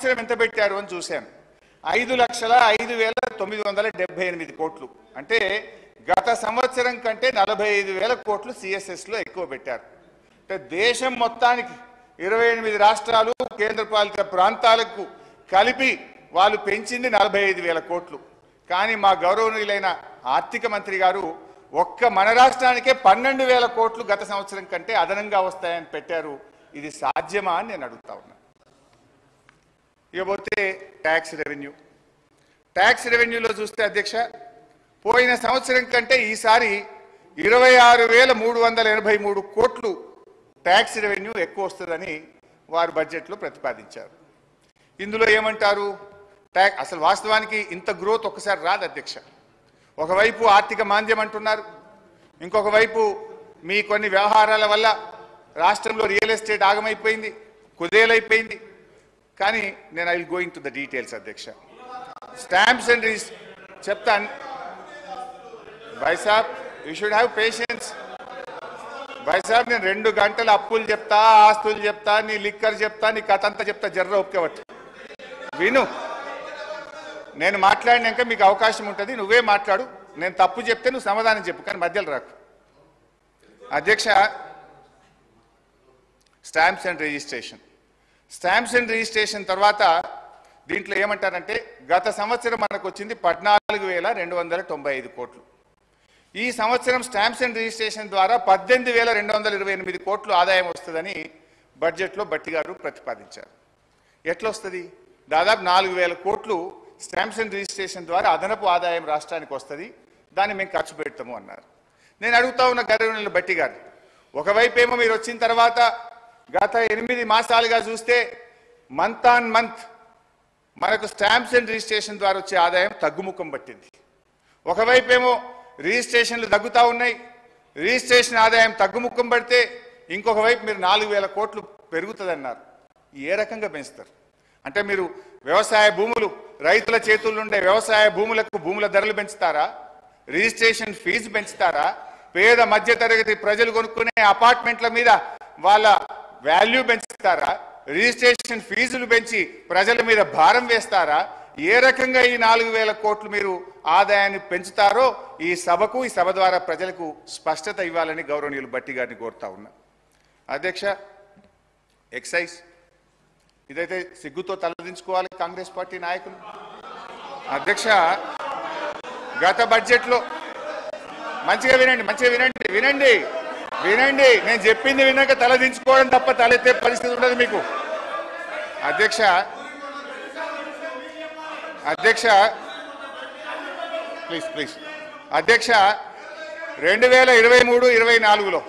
సంవత్సరం ఎంత పెట్టారు అని చూశాను. 5,05,978 కోట్లు. అంటే గత సంవత్సరం కంటే 45,000 కోట్లు సిఎస్ఎస్లో ఎక్కువ పెట్టారు. అంటే దేశం మొత్తానికి 28 రాష్ట్రాలు కేంద్రపాలిత ప్రాంతాలకు కలిపి వాళ్ళు పెంచింది 45,000 కోట్లు. కానీ మా గౌరవనీయులైన ఆర్థిక మంత్రి గారు ఒక్క మన రాష్ట్రానికే 12,000 కోట్లు గత సంవత్సరం కంటే అదనంగా వస్తాయని పెట్టారు. ఇది సాధ్యమా అని నేను అడుగుతా ఉన్నా. ఇకపోతే ట్యాక్స్ రెవెన్యూలో చూస్తే అధ్యక్ష, పోయిన సంవత్సరం కంటే ఈసారి 26,383 కోట్లు ట్యాక్స్ రెవెన్యూ ఎక్కువ వస్తుందని వారు బడ్జెట్లో ప్రతిపాదించారు. ఇందులో ఏమంటారు? అసలు వాస్తవానికి ఇంత గ్రోత్ ఒక్కసారి రాదు అధ్యక్ష. ఒకవైపు ఆర్థిక మాంద్యం అంటున్నారు, ఇంకొక వైపు మీ కొన్ని వ్యవహారాల వల్ల రాష్ట్రంలో రియల్ ఎస్టేట్ ఆగమైపోయింది, కుదేలైపోయింది. కానీ నేను I will go in to the details అధ్యక్ష. స్టాంప్స్ అండ్ చెప్తాను భాయ్ సాబ్, యూ షుడ్ హ్యావ్ పేషెన్స్. భాయ్ సాబ్, నేను 2 గంటలు అప్పులు చెప్తా, ఆస్తులు చెప్తా, నీ లిక్కర్ చెప్తా, నీ కథ అంతా చెప్తా, జర్ర ఒప్పుకోవచ్చు. విను, నేను మాట్లాడినాక మీకు అవకాశం ఉంటుంది, నువ్వే మాట్లాడు. నేను తప్పు చెప్తే నువ్వు సమాధానం చెప్పు, కానీ మధ్యలో రాకు. అధ్యక్ష, స్టాంప్స్ అండ్ రిజిస్ట్రేషన్ తర్వాత దీంట్లో ఏమంటారంటే, గత సంవత్సరం మనకు వచ్చింది 14,295 కోట్లు. ఈ సంవత్సరం స్టాంప్స్ అండ్ రిజిస్ట్రేషన్ ద్వారా 18,228 కోట్లు ఆదాయం వస్తుందని బడ్జెట్లో భట్టి గారు ప్రతిపాదించారు. ఎట్లా వస్తుంది? దాదాపు 4,000 కోట్లు స్టాంప్స్ అండ్ రిజిస్ట్రేషన్ ద్వారా అదనపు ఆదాయం రాష్ట్రానికి వస్తుంది, దాన్ని మేము ఖర్చు పెడతాము అన్నారు. నేను అడుగుతా ఉన్న గౌరవనీయులు భట్టి గారు, ఒకవైపు ఏమో మీరు వచ్చిన తర్వాత గత 8 మాసాలుగా చూస్తే మంత్ ఆన్ మంత్ మనకు స్టాంప్స్ అండ్ రిజిస్ట్రేషన్ ద్వారా వచ్చే ఆదాయం తగ్గుముఖం పట్టింది. ఒకవైపు ఏమో రిజిస్ట్రేషన్లు తగ్గుతూ ఉన్నాయి, రిజిస్ట్రేషన్ ఆదాయం తగ్గుముఖం పడితే ఇంకొక వైపు మీరు 4,000 కోట్లు పెరుగుతుందన్నారు. ఏ రకంగా పెంచుతారు? అంటే మీరు వ్యవసాయ భూములు, రైతుల చేతుల్లో ఉండే వ్యవసాయ భూములకు భూముల ధరలు పెంచుతారా? Registration fee పెంచుతారా? పేద మధ్యతరగతి ప్రజలు కొనుక్కునే అపార్ట్మెంట్ల మీద వాళ్ళ వాల్యూ పెంచుతారా? రిజిస్ట్రేషన్ ఫీజులు పెంచి ప్రజల మీద భారం వేస్తారా? ఏ రకంగా ఈ 4,000 కోట్లు మీరు ఆదాయాన్ని పెంచుతారో ఈ సభకు, ఈ సభ ద్వారా ప్రజలకు స్పష్టత ఇవ్వాలని గౌరవనీయులు భట్టి గారిని కోరుతా ఉన్నా. అధ్యక్ష, ఎక్సైజ్ ఇదైతే సిగ్గుతో తలదించుకోవాలి కాంగ్రెస్ పార్టీ నాయకులు. అధ్యక్ష, గత బడ్జెట్లో మంచిగా వినండి, నేను చెప్పింది విన్నాక తలదించుకోవడం తప్ప తలెత్తే పరిస్థితి ఉండదు మీకు. అధ్యక్ష, ప్లీజ్ అధ్యక్ష, 2023-24లో